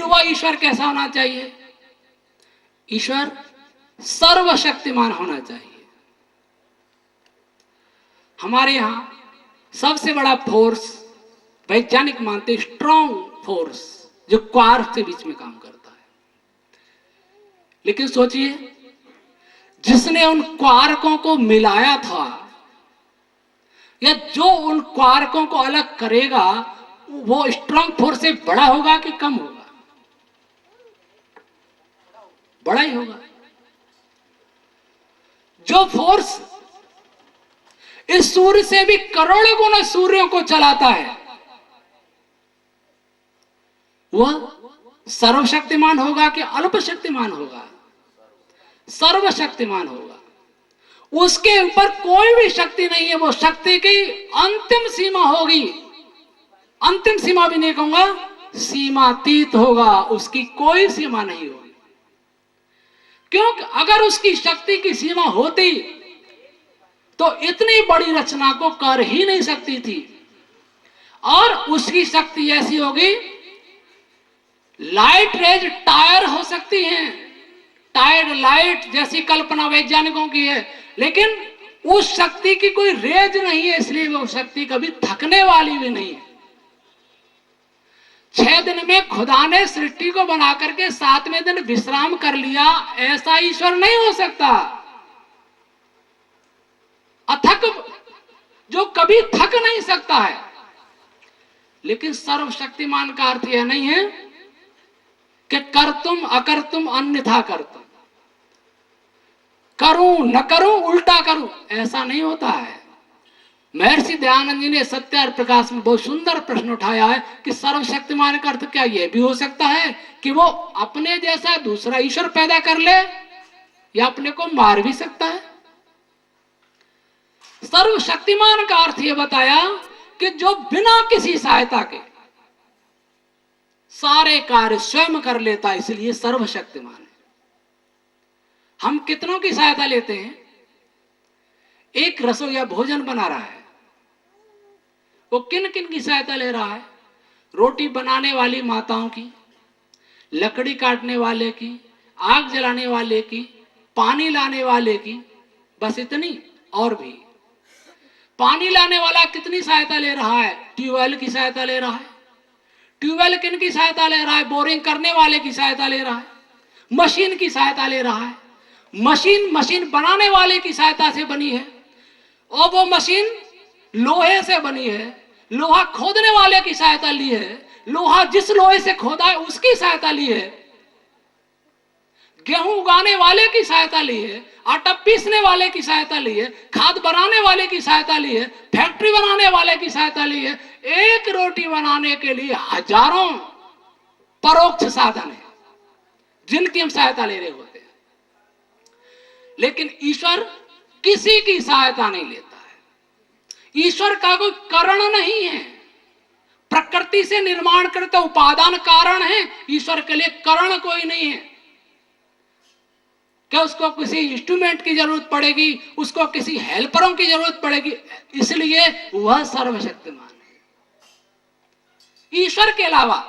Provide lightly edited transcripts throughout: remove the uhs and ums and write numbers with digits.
फिर वह ईश्वर कैसा होना चाहिए? ईश्वर सर्वशक्तिमान होना चाहिए। हमारे यहां सबसे बड़ा फोर्स वैज्ञानिक मानते स्ट्रॉन्ग फोर्स जो क्वार्क के बीच में काम करता है। लेकिन सोचिए, जिसने उन क्वार्कों को मिलाया था या जो उन क्वार्कों को अलग करेगा, वो स्ट्रॉन्ग फोर्स से बड़ा होगा कि कम होगा? बड़ा ही होगा। जो फोर्स इस सूर्य से भी करोड़ों गुना सूर्यों को चलाता है, वह सर्वशक्तिमान होगा कि अल्पशक्तिमान होगा? सर्वशक्तिमान होगा। उसके ऊपर कोई भी शक्ति नहीं है। वो शक्ति की अंतिम सीमा होगी। अंतिम सीमा भी नहीं कहूंगा, सीमातीत होगा। उसकी कोई सीमा नहीं होगी। क्योंकि अगर उसकी शक्ति की सीमा होती तो इतनी बड़ी रचना को कर ही नहीं सकती थी। और उसकी शक्ति ऐसी होगी, लाइट रेज टायर हो सकती हैं, टायर्ड लाइट जैसी कल्पना वैज्ञानिकों की है, लेकिन उस शक्ति की कोई रेज नहीं है, इसलिए वो शक्ति कभी थकने वाली भी नहीं है। 6 दिन में खुदा ने सृष्टि को बना करके 7वें दिन विश्राम कर लिया, ऐसा ईश्वर नहीं हो सकता। अथक, जो कभी थक नहीं सकता है। लेकिन सर्वशक्तिमान का अर्थ यह नहीं है कि कर तुम अकर तुम अन्यथा कर तुम, करूं न करूं उल्टा करूं, ऐसा नहीं होता है। महर्षि दयानंद जी ने सत्य और प्रकाश में बहुत सुंदर प्रश्न उठाया है कि सर्वशक्तिमान का अर्थ क्या यह भी हो सकता है कि वो अपने जैसा दूसरा ईश्वर पैदा कर ले या अपने को मार भी सकता है? सर्वशक्तिमान का अर्थ यह बताया कि जो बिना किसी सहायता के सारे कार्य स्वयं कर लेता है, इसलिए सर्वशक्तिमान है। हम कितनों की सहायता लेते हैं? एक रसोइया भोजन बना रहा है, वो किन किन की सहायता ले रहा है? रोटी बनाने वाली माताओं की, लकड़ी काटने वाले की, आग जलाने वाले की, पानी लाने वाले की, बस इतनी। और भी पानी लाने वाला कितनी सहायता ले रहा है? ट्यूबवेल की सहायता ले रहा है। ट्यूबवेल किन की सहायता ले रहा है? बोरिंग करने वाले की सहायता ले रहा है। मशीन की सहायता ले रहा है। मशीन बनाने वाले की सहायता से बनी है, और वो मशीन लोहे से बनी है। लोहा खोदने वाले की सहायता ली है, लोहा जिस लोहे से खोदा है उसकी सहायता ली है। गेहूं उगाने वाले की सहायता ली है, आटा पीसने वाले की सहायता ली है, खाद बनाने वाले की सहायता ली है, फैक्ट्री बनाने वाले की सहायता ली है। एक रोटी बनाने के लिए हजारों परोक्ष साधन है जिनकी हम सहायता ले रहे होते हैं। लेकिन ईश्वर किसी की सहायता नहीं लेता है। ईश्वर का कोई कारण नहीं है। प्रकृति से निर्माण करते उपादान कारण है, ईश्वर के लिए कारण कोई नहीं है। क्या उसको किसी इंस्ट्रूमेंट की जरूरत पड़ेगी, उसको किसी हेल्परों की जरूरत पड़ेगी? इसलिए वह सर्वशक्तिमान है। ईश्वर के अलावा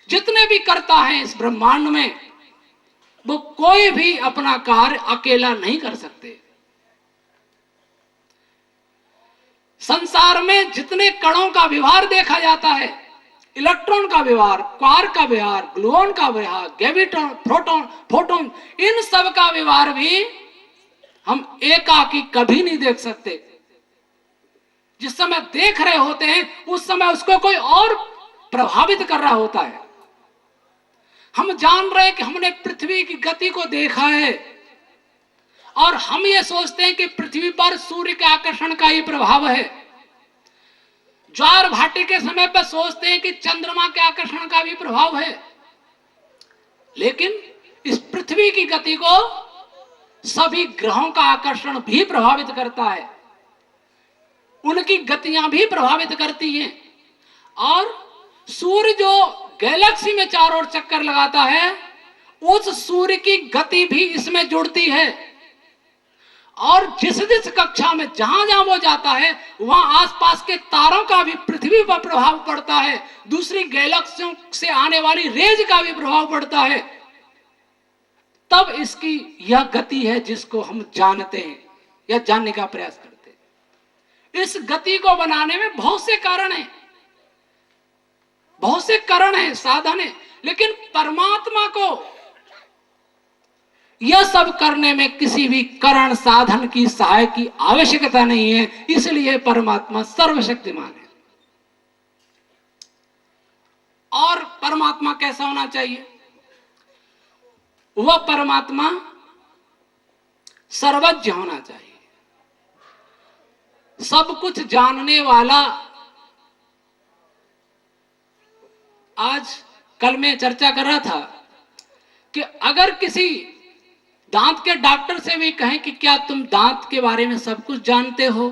जितने भी कर्ता हैं इस ब्रह्मांड में, वो कोई भी अपना कार्य अकेला नहीं कर सकते। संसार में जितने कणों का व्यवहार देखा जाता है, इलेक्ट्रॉन का व्यवहार, क्वार्क का व्यवहार, ग्लूऑन का व्यवहार, ग्रेविटॉन, प्रोटॉन, फोटॉन, इन सब का व्यवहार भी हम एकाकी कभी नहीं देख सकते। जिस समय देख रहे होते हैं उस समय उसको कोई और प्रभावित कर रहा होता है। हम जान रहे हैं कि हमने पृथ्वी की गति को देखा है, और हम ये सोचते हैं कि पृथ्वी पर सूर्य के आकर्षण का ही प्रभाव है। ज्वार भाटे के समय पर सोचते हैं कि चंद्रमा के आकर्षण का भी प्रभाव है। लेकिन इस पृथ्वी की गति को सभी ग्रहों का आकर्षण भी प्रभावित करता है, उनकी गतियां भी प्रभावित करती हैं। और सूर्य जो गैलेक्सी में चारों ओर चक्कर लगाता है, उस सूर्य की गति भी इसमें जुड़ती है। और जिस जिस कक्षा में जहां जहां वो जाता है वहां आसपास के तारों का भी पृथ्वी पर प्रभाव पड़ता है, दूसरी गैलेक्सियों से आने वाली रेज का भी प्रभाव पड़ता है। तब इसकी यह गति है जिसको हम जानते हैं या जानने का प्रयास करते हैं। इस गति को बनाने में बहुत से कारण हैं, बहुत से कारण हैं, साधन है, लेकिन परमात्मा को यह सब करने में किसी भी कारण साधन की सहाय की आवश्यकता नहीं है, इसलिए परमात्मा सर्वशक्तिमान है। और परमात्मा कैसा होना चाहिए? वह परमात्मा सर्वज्ञ होना चाहिए, सब कुछ जानने वाला। आज कल मैं चर्चा कर रहा था कि अगर किसी दांत के डॉक्टर से भी कहें कि क्या तुम दांत के बारे में सब कुछ जानते हो,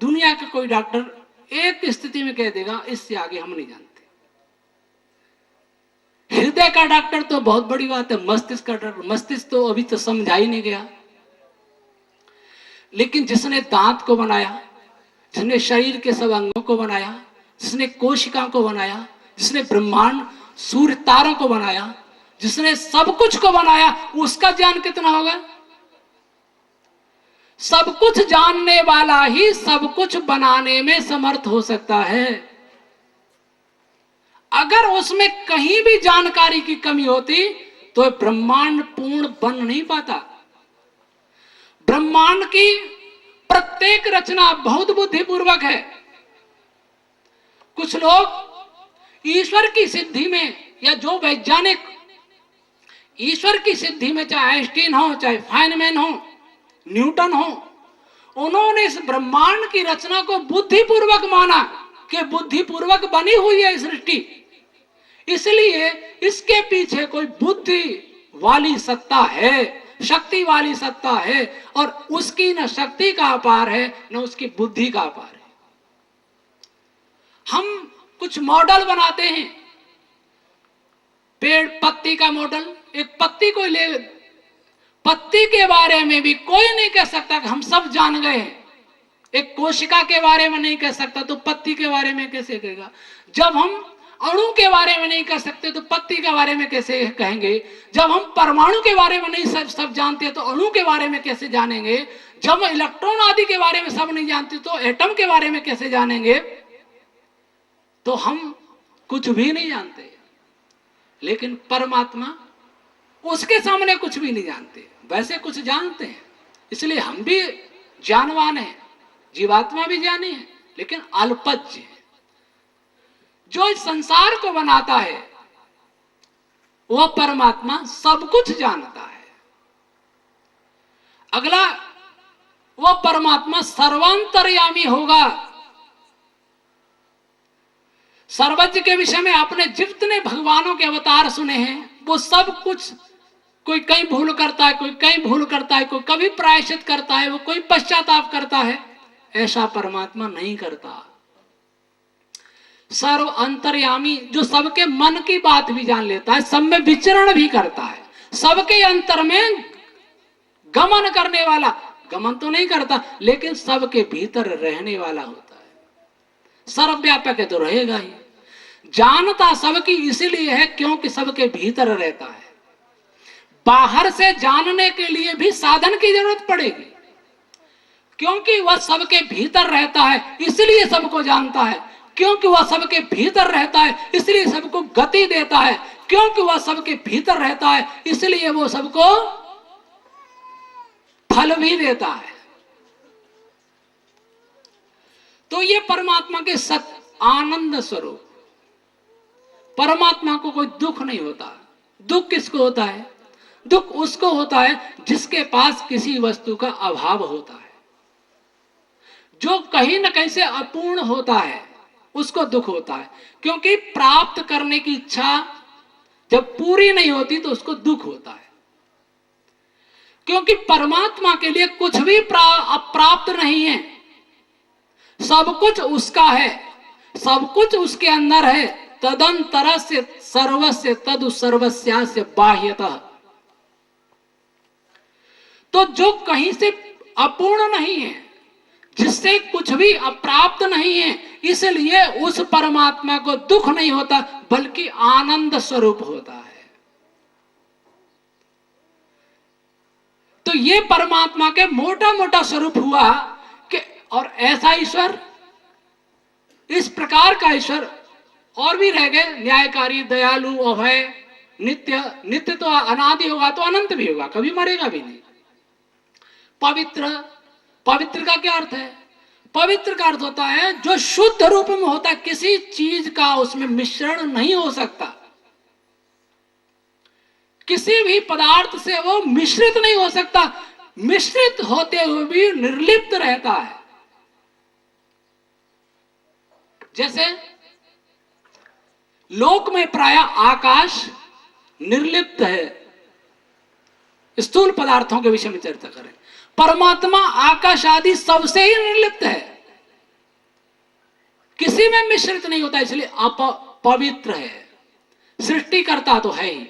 दुनिया का कोई डॉक्टर एक स्थिति में कह देगा इससे आगे हम नहीं जानते। हृदय का डॉक्टर तो बहुत बड़ी बात है, मस्तिष्क का डॉक्टर, मस्तिष्क तो अभी तो समझा ही नहीं गया। लेकिन जिसने दांत को बनाया, जिसने शरीर के सब अंगों को बनाया, जिसने कोशिका को बनाया, जिसने ब्रह्मांड सूर्य तारों को बनाया, जिसने सब कुछ को बनाया, उसका ज्ञान कितना होगा? सब कुछ जानने वाला ही सब कुछ बनाने में समर्थ हो सकता है। अगर उसमें कहीं भी जानकारी की कमी होती तो ब्रह्मांड पूर्ण बन नहीं पाता। ब्रह्मांड की प्रत्येक रचना बहुत बुद्धिपूर्वक है। कुछ लोग ईश्वर की सिद्धि में, या जो वैज्ञानिक ईश्वर की सिद्धि में, चाहे आइंस्टीन हो, चाहे फाइनमैन हो, न्यूटन हो, उन्होंने इस ब्रह्मांड की रचना को बुद्धिपूर्वक माना कि बुद्धिपूर्वक बनी हुई है सृष्टि, इसलिए इसके पीछे कोई बुद्धि वाली सत्ता है, शक्ति वाली सत्ता है, और उसकी न शक्ति का अपार है न उसकी बुद्धि का अपार है। हम कुछ मॉडल बनाते हैं, पेड़ पत्ती का मॉडल, एक पत्ती को ले, पत्ती के बारे में भी कोई नहीं कह सकता कि हम सब जान गए हैं। एक कोशिका के बारे में नहीं कह सकता तो पत्ती के बारे में कैसे कहेगा? जब हम अणु के बारे में नहीं कह सकते तो पत्ती के बारे में कैसे कहेंगे? जब हम परमाणु के बारे में नहीं सब जानते तो अणु के बारे में कैसे जानेंगे? जब इलेक्ट्रॉन आदि के बारे में सब नहीं जानते तो एटम के बारे में कैसे जानेंगे? तो हम कुछ भी नहीं जानते। लेकिन परमात्मा, उसके सामने कुछ भी नहीं जानते, वैसे कुछ जानते हैं, इसलिए हम भी ज्ञानवान हैं, जीवात्मा भी ज्ञानी है, लेकिन अल्पज्ञ है। जो इस संसार को बनाता है वह परमात्मा सब कुछ जानता है। अगला, वह परमात्मा सर्वांतर्यामी होगा। सर्वज्ञ के विषय में आपने जितने भगवानों के अवतार सुने हैं वो सब कुछ, कोई कहीं भूल करता है, कोई कहीं भूल करता है, कोई कभी प्रायश्चित करता है, वो कोई पश्चाताप करता है, ऐसा परमात्मा नहीं करता। सर्व अंतर्यामी, जो सबके मन की बात भी जान लेता है, सब में विचरण भी करता है, सबके अंतर में गमन करने वाला, गमन तो नहीं करता लेकिन सबके भीतर रहने वाला होता है। सर्वव्यापक है तो रहेगा ही, जानता सबकी इसलिए है क्योंकि सबके भीतर रहता है। बाहर से जानने के लिए भी साधन की जरूरत पड़ेगी, क्योंकि वह सबके भीतर रहता है इसलिए सबको जानता है, क्योंकि वह सबके भीतर रहता है इसलिए सबको गति देता है, क्योंकि वह सबके भीतर रहता है इसलिए वो सबको फल भी देता है। तो ये परमात्मा के सत आनंद स्वरूप। परमात्मा को कोई दुख नहीं होता। दुख किसको होता है? दुख उसको होता है जिसके पास किसी वस्तु का अभाव होता है, जो कहीं न कहीं से अपूर्ण होता है, उसको दुख होता है। क्योंकि प्राप्त करने की इच्छा जब पूरी नहीं होती तो उसको दुख होता है। क्योंकि परमात्मा के लिए कुछ भी अप्राप्त नहीं है, सब कुछ उसका है, सब कुछ उसके अंदर है। तदंतरस्य सर्वस्य तदु सर्वस्यास्य बाह्यतः। तो जो कहीं से अपूर्ण नहीं है, जिससे कुछ भी अप्राप्त नहीं है, इसलिए उस परमात्मा को दुख नहीं होता बल्कि आनंद स्वरूप होता है। तो ये परमात्मा के मोटा मोटा स्वरूप हुआ कि, और ऐसा ईश्वर, इस प्रकार का ईश्वर और भी रह गए, न्यायकारी, दयालु, अभय, नित्य। नित्य तो अनादि होगा तो अनंत भी होगा, कभी मरेगा भी नहीं। पवित्र, पवित्र का क्या अर्थ है? पवित्र का अर्थ होता है जो शुद्ध रूप में होता है, किसी चीज का उसमें मिश्रण नहीं हो सकता, किसी भी पदार्थ से वो मिश्रित नहीं हो सकता, मिश्रित होते हुए भी निर्लिप्त रहता है। जैसे लोक में प्राय आकाश निर्लिप्त है, स्थूल पदार्थों के विषय में चर्चा करें, परमात्मा आकाश आदि सबसे ही निर्लिप्त है, किसी में मिश्रित नहीं होता, इसलिए पवित्र है, सृष्टिकर्ता तो है ही।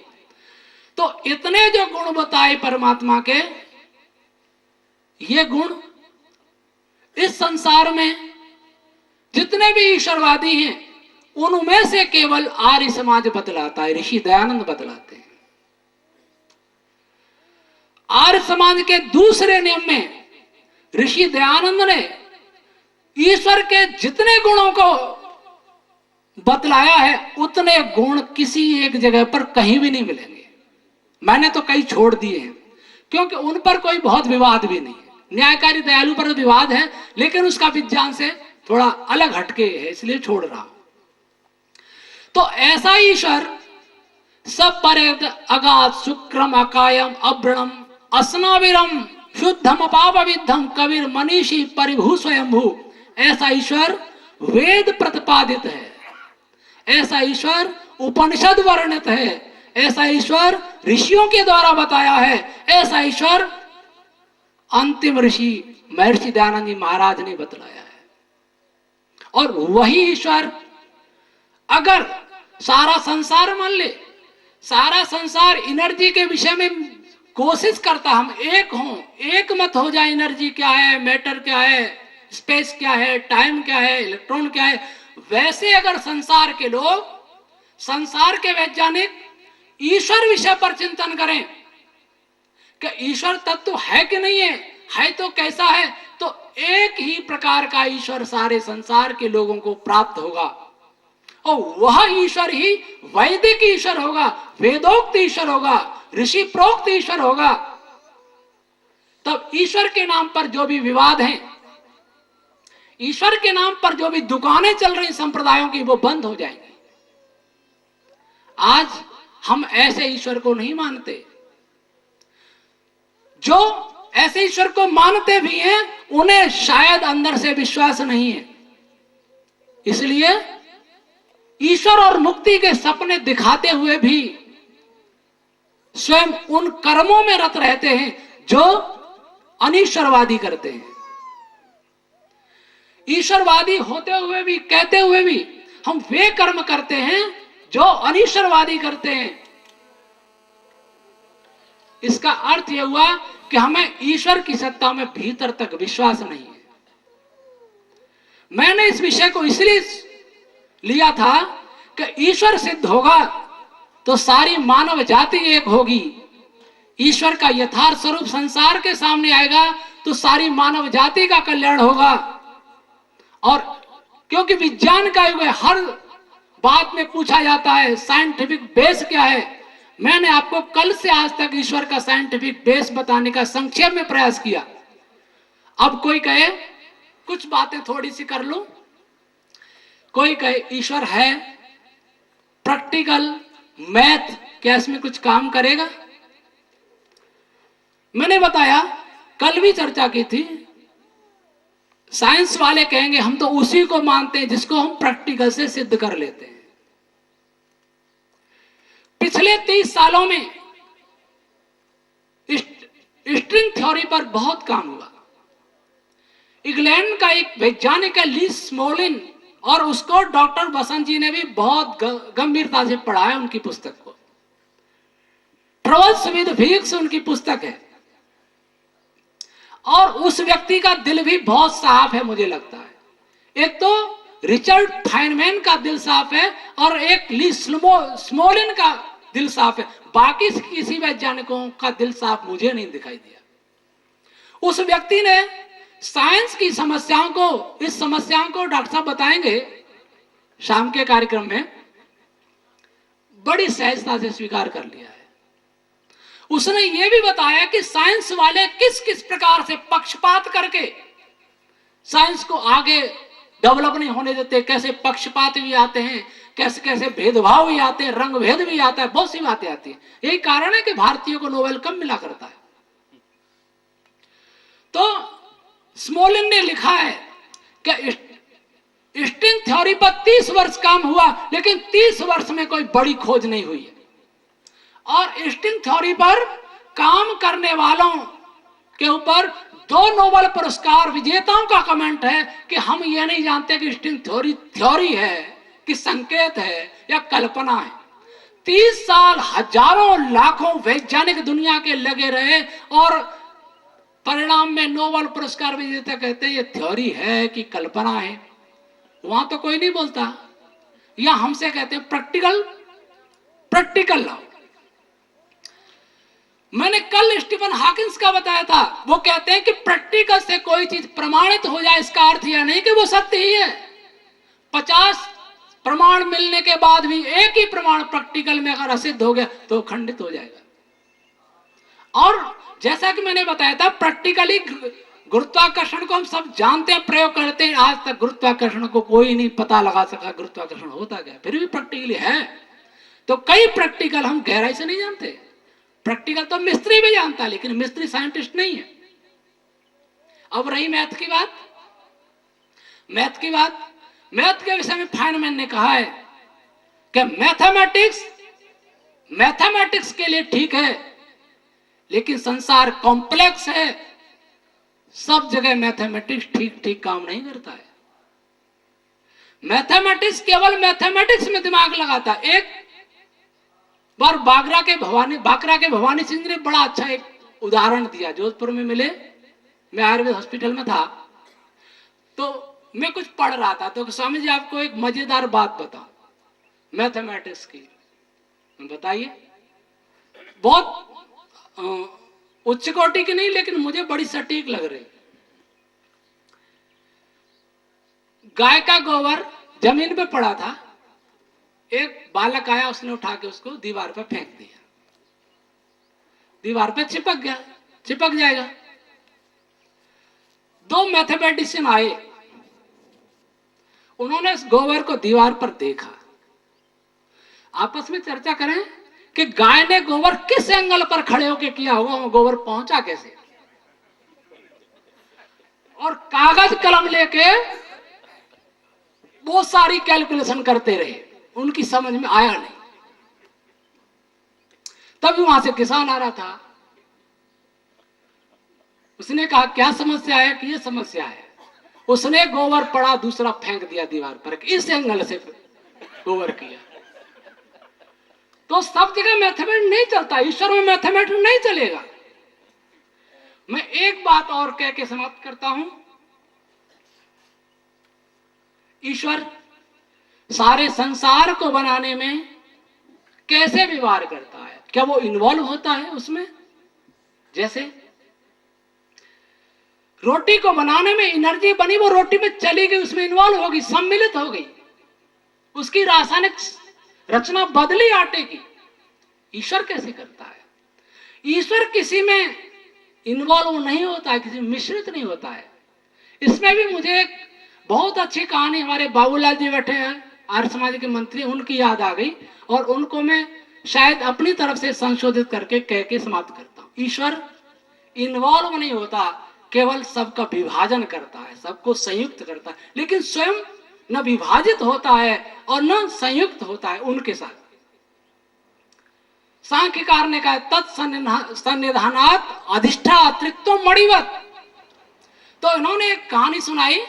तो इतने जो गुण बताए परमात्मा के, ये गुण इस संसार में जितने भी ईश्वरवादी हैं उनमें से केवल आर्य समाज बतलाता है, ऋषि दयानंद बतलाते हैं। आर्य समाज के दूसरे नियम में ऋषि दयानंद ने ईश्वर के जितने गुणों को बतलाया है उतने गुण किसी एक जगह पर कहीं भी नहीं मिलेंगे। मैंने तो कई छोड़ दिए हैं क्योंकि उन पर कोई बहुत विवाद भी नहीं है। न्यायकारी दयालु पर विवाद है लेकिन उसका विज्ञान से थोड़ा अलग हटके है, इसलिए छोड़ रहा हूं। तो ऐसा ईश्वर सब परेद अगाध शुक्रम अकायम अव्रणम अस्नाविरम शुद्धम अपाप विद्धम कबीर मनीषी परिभू स्वयंभू, ऐसा ईश्वर वेद प्रतिपादित है, ऐसा ईश्वर उपनिषद वर्णित है, ऐसा ईश्वर ऋषियों के द्वारा बताया है, ऐसा ईश्वर अंतिम ऋषि महर्षि दयानंद जी महाराज ने बतलाया है। और वही ईश्वर अगर सारा संसार मान ले, सारा संसार एनर्जी के विषय में कोशिश करता, हम एक हों, एक मत हो जाए, एनर्जी क्या है, मैटर क्या है, स्पेस क्या है, टाइम क्या है, इलेक्ट्रॉन क्या है, वैसे अगर संसार के लोग, संसार के वैज्ञानिक ईश्वर विषय पर चिंतन करें कि ईश्वर तत्व है कि नहीं है तो कैसा है, तो एक ही प्रकार का ईश्वर सारे संसार के लोगों को प्राप्त होगा और वह ईश्वर ही वैदिक ईश्वर होगा, वेदोक्त ईश्वर होगा, ऋषि प्रोक्त ईश्वर होगा। तब ईश्वर के नाम पर जो भी विवाद हैं, ईश्वर के नाम पर जो भी दुकानें चल रही संप्रदायों की, वो बंद हो जाएंगी। आज हम ऐसे ईश्वर को नहीं मानते, जो ऐसे ईश्वर को मानते भी हैं उन्हें शायद अंदर से विश्वास नहीं है, इसलिए ईश्वर और मुक्ति के सपने दिखाते हुए भी स्वयं उन कर्मों में रत रहते हैं जो अनीश्वरवादी करते हैं। ईश्वरवादी होते हुए भी, कहते हुए भी हम वे कर्म करते हैं जो अनीश्वरवादी करते हैं। इसका अर्थ यह हुआ कि हमें ईश्वर की सत्ता में भीतर तक विश्वास नहीं है। मैंने इस विषय को इसलिए लिया था कि ईश्वर सिद्ध होगा तो सारी मानव जाति एक होगी, ईश्वर का यथार्थ स्वरूप संसार के सामने आएगा तो सारी मानव जाति का कल्याण होगा। और क्योंकि विज्ञान का युग है, हर बात में पूछा जाता है साइंटिफिक बेस क्या है, मैंने आपको कल से आज तक ईश्वर का साइंटिफिक बेस बताने का संक्षेप में प्रयास किया। अब कोई कहे कुछ बातें थोड़ी सी कर लूं, कोई कहे ईश्वर है, प्रैक्टिकल मैथ क्या इसमें कुछ काम करेगा? मैंने बताया, कल भी चर्चा की थी, साइंस वाले कहेंगे हम तो उसी को मानते हैं जिसको हम प्रैक्टिकल से सिद्ध कर लेते हैं। पिछले 30 सालों में स्ट्रिंग थ्योरी पर बहुत काम हुआ। इंग्लैंड का एक वैज्ञानिक है ली स्मोलिन, और उसको डॉक्टर बसंत जी ने भी बहुत गंभीरता से पढ़ा है उनकी पुस्तक को। ट्रेवल्स विद फिजिक्स उनकी पुस्तक है। और उस व्यक्ति का दिल भी बहुत साफ है मुझे लगता है। एक तो रिचर्ड फाइनमैन का दिल साफ है और एक ली स्मोलिन का दिल साफ है, बाकी किसी वैज्ञानिकों का दिल साफ मुझे नहीं दिखाई दिया। उस व्यक्ति ने साइंस की समस्याओं को, इस समस्याओं को डॉक्टर साहब बताएंगे शाम के कार्यक्रम में, बड़ी सहजता से स्वीकार कर लिया है। उसने यह भी बताया कि साइंस वाले किस किस प्रकार से पक्षपात करके साइंस को आगे डेवलप नहीं होने देते, कैसे पक्षपात भी आते हैं, कैसे कैसे भेदभाव भी आते हैं, रंग भेद भी आता है, बहुत सी बातें आती हैं। यही कारण है कि भारतीयों को नोबेल कम मिला करता है। तो स्मोलिन ने लिखा है कि स्ट्रिंग थ्योरी पर 30 वर्ष काम हुआ, लेकिन 30 वर्ष में कोई बड़ी खोज नहीं हुई है। और स्ट्रिंग थ्योरी पर काम करने वालों के ऊपर 2 नोबेल पुरस्कार विजेताओं का कमेंट है कि हम ये नहीं जानते कि स्ट्रिंग थ्योरी है कि संकेत है या कल्पना है। 30 साल हजारों लाखों वैज्ञानिक दुनिया के लगे रहे और परिणाम में नोबेल पुरस्कार विजेता कहते हैं ये थ्योरी है कि कल्पना है। वहां तो कोई नहीं बोलता, या हमसे कहते हैं प्रैक्टिकल लाओ। मैंने कल स्टीफन हॉकिंस का बताया था, वो कहते हैं कि प्रैक्टिकल से कोई चीज प्रमाणित हो जाए इसका अर्थ यह नहीं कि वो सत्य ही है। 50 प्रमाण मिलने के बाद भी एक ही प्रमाण प्रैक्टिकल में अगर असिद्ध हो गया तो खंडित हो जाएगा। और जैसा कि मैंने बताया था, प्रैक्टिकली गुरुत्वाकर्षण को हम सब जानते हैं, प्रयोग करते हैं। आज तक गुरुत्वाकर्षण को कोई नहीं पता लगा सका गुरुत्वाकर्षण होता क्या, फिर भी प्रैक्टिकली है। तो कई प्रैक्टिकल हम गहराई से नहीं जानते। प्रैक्टिकल तो मिस्त्री भी जानता है, लेकिन मिस्त्री साइंटिस्ट नहीं है। अब रही मैथ की बात। मैथ के विषय में फाइनमैन ने कहा है कि मैथमेटिक्स के लिए ठीक है, लेकिन संसार कॉम्प्लेक्स है, सब जगह मैथमेटिक्स ठीक काम नहीं करता है। मैथमेटिक्स केवल मैथमेटिक्स में दिमाग लगाता है। एक बार बाकरा के भवानी सिंह ने बड़ा अच्छा एक उदाहरण दिया, जोधपुर में मिले। मैं आयुर्वेद हॉस्पिटल में था, तो मैं कुछ पढ़ रहा था, तो स्वामी जी आपको एक मजेदार बात बताऊं मैथमेटिक्स की। बताइए। बहुत उच्च कोटि की नहीं, लेकिन मुझे बड़ी सटीक लग रही। गाय का गोबर जमीन पे पड़ा था, एक बालक आया, उसने उठा के उसको दीवार पे फेंक दिया। दीवार पे चिपक जाएगा। 2 मैथमेटिशियन आए, उन्होंने इस गोबर को दीवार पर देखा, आपस में चर्चा करें कि गाय ने गोबर किस एंगल पर खड़े होकर किया होगा, वो गोबर पहुंचा कैसे। और कागज कलम लेके बहुत सारी कैलकुलेशन करते रहे, उनकी समझ में आया नहीं। तभी वहां से किसान आ रहा था, उसने कहा क्या समस्या है कि ये समस्या है। उसने गोबर पड़ा दूसरा फेंक दिया दीवार पर, इस एंगल से गोबर किया। तो सब जगह मैथमेटिक्स नहीं चलता, ईश्वर में मैथमेटिक्स नहीं चलेगा। मैं एक बात और कह के समाप्त करता हूं। ईश्वर सारे संसार को बनाने में कैसे व्यवहार करता है, क्या वो इन्वॉल्व होता है उसमें? जैसे रोटी को बनाने में एनर्जी बनी, वो रोटी में चली गई, उसमें इन्वॉल्व होगी, सम्मिलित हो गई, उसकी रासायनिक रचना बदली आटे की। ईश्वर कैसे करता है? ईश्वर किसी में इन्वॉल्व नहीं होता है, किसी में मिश्रित नहीं होता है। इसमें भी मुझे एक बहुत अच्छी कहानी, हमारे बाबूलाल जी बैठे हैं, आर्य समाज के मंत्री, उनकी याद आ गई और उनको मैं शायद अपनी तरफ से संशोधित करके कह के समाप्त करता हूं। ईश्वर इन्वॉल्व नहीं होता, केवल सबका विभाजन करता है, सबको संयुक्त करता है, लेकिन स्वयं न विभाजित होता है और न संयुक्त होता है उनके साथ। सांख्यकार ने कहा तत्सन्निधानात् अधिष्ठातृत्व मणिवत। तो इन्होंने एक कहानी सुनाई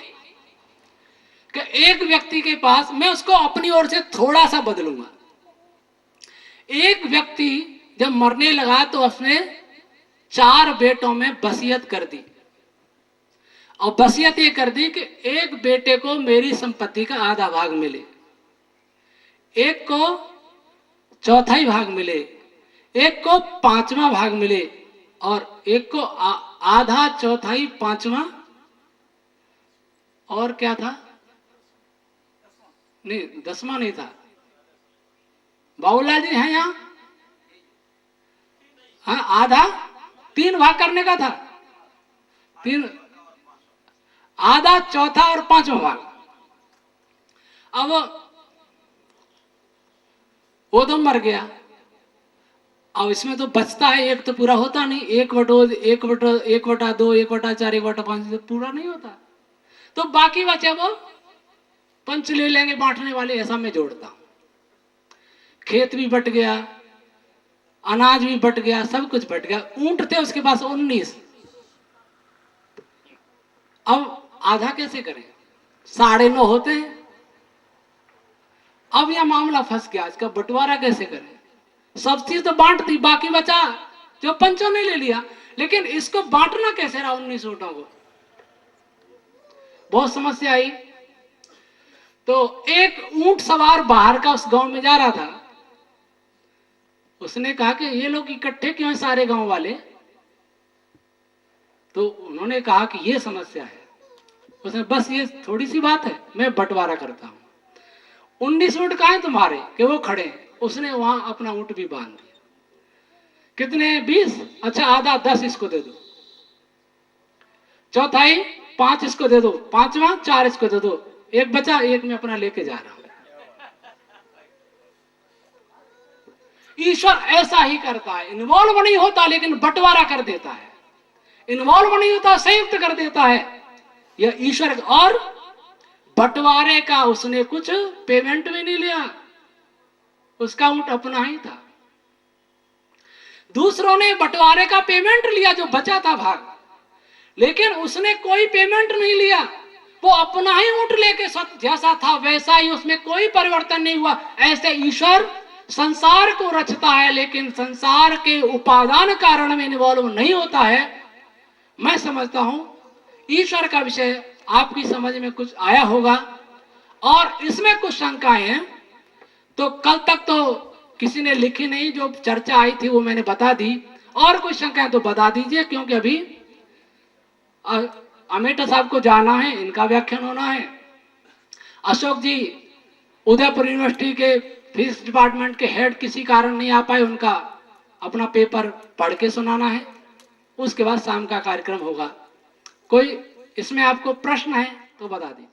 कि एक व्यक्ति के पास, मैं उसको अपनी ओर से थोड़ा सा बदलूंगा। एक व्यक्ति जब मरने लगा तो उसने 4 बेटों में वसीयत कर दी और वसीयत ये कर दी कि एक बेटे को मेरी संपत्ति का आधा भाग मिले, एक को चौथाई भाग मिले, एक को पांचवा भाग मिले, और एक को आधा, चौथाई, पांचवा, और क्या था? नहीं, 10वां नहीं था। बाबूलाल जी हैं यहाँ? हाँ, आधा 3 भाग करने का था, 3, आधा, चौथा और 5वां भाग। अब वो तो मर गया, अब इसमें तो बचता है, एक तो पूरा होता नहीं, 1/2, 1/2, 1/4, 1/5 तो पूरा नहीं होता, तो बाकी बचे वो पंच ले लेंगे बांटने वाले, ऐसा मैं जोड़ता हूं। खेत भी बट गया, अनाज भी बट गया, सब कुछ बट गया। ऊंट थे उसके पास 19, अब आधा कैसे करें? 9.5 होते हैं। अब यह मामला फंस गया, इसका बंटवारा कैसे करें? सब चीज तो बांट दी, बाकी बचा जो पंचों ने ले लिया, लेकिन इसको बांटना कैसे रहा 19 ऊंटों को? बहुत समस्या आई। तो एक ऊंट सवार बाहर का उस गांव में जा रहा था, उसने कहा कि ये लोग इकट्ठे क्यों हैं सारे गांव वाले? तो उन्होंने कहा कि ये समस्या है। उसने, बस ये थोड़ी सी बात है, मैं बंटवारा करता हूं। 19 ऊंट कहां हैं तुम्हारे? कि वो खड़े हैं। उसने वहां अपना ऊंट भी बांध दिया। कितने? 20। अच्छा, आधा 10 इसको दे दो, चौथाई 5 इसको दे दो, पांचवा 4 इसको दे दो, एक बचा, एक में अपना लेके जा रहा हूं। ईश्वर ऐसा ही करता है, इन्वॉल्व नहीं होता लेकिन बंटवारा कर देता है, इन्वॉल्व नहीं होता, संयुक्त कर देता है यह ईश्वर। और बंटवारे का उसने कुछ पेमेंट भी नहीं लिया, उसका ऊंट अपना ही था। दूसरों ने बंटवारे का पेमेंट लिया, जो बचा था भाग, लेकिन उसने कोई पेमेंट नहीं लिया, वो अपना ही ऊंट लेके जैसा था वैसा ही, उसमें कोई परिवर्तन नहीं हुआ। ऐसे ईश्वर संसार को रचता है लेकिन संसार के उपादान कारण में इन्वॉल्व नहीं होता है। मैं समझता हूं ईश्वर का विषय आपकी समझ में कुछ आया होगा, और इसमें कुछ शंकाएं हैं तो कल तक तो किसी ने लिखी नहीं, जो चर्चा आई थी वो मैंने बता दी, और कोई शंकाएं तो बता दीजिए, क्योंकि अभी अमेटा साहब को जाना है, इनका व्याख्यान होना है। अशोक जी उदयपुर यूनिवर्सिटी के फिजिक्स डिपार्टमेंट के हेड किसी कारण नहीं आ पाए, उनका अपना पेपर पढ़ के सुनाना है। उसके बाद शाम का कार्यक्रम होगा। कोई इसमें आपको प्रश्न है तो बता दीजिए।